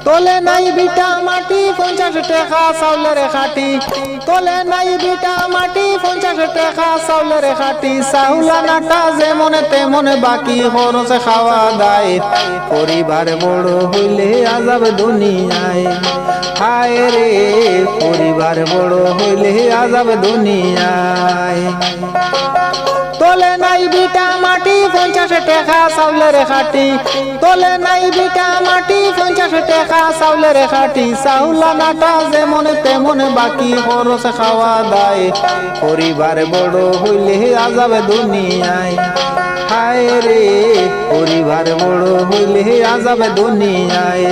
তোলে নাই বিটা মাটি 50 টাকা চাউলের খাটি তোলে নাই বিটা মাটি 50 টাকা চাউলের খাটি চাউলানাটা যেমন তেমন বাকি খরচে খাওয়া দায় পরিবার বড় হইলে আজাব দুনিয়ায় হায় রে পরিবার বড় হইলে আজাব দুনিয়ায় তোলে নাই বিটা মাটি 50 টাকা চাউলের খাটি তোলে নাই বিটা মাটি 50 টাকা চাউলের খাটি চাউলানাটা যেমন তেমন বাকি খরচ খাওয়া দায় পরিবার বড় হইলে আজাব দুনিয়ায় হায় রে পরিবার বড় হইলে আজাব দুনিয়ায়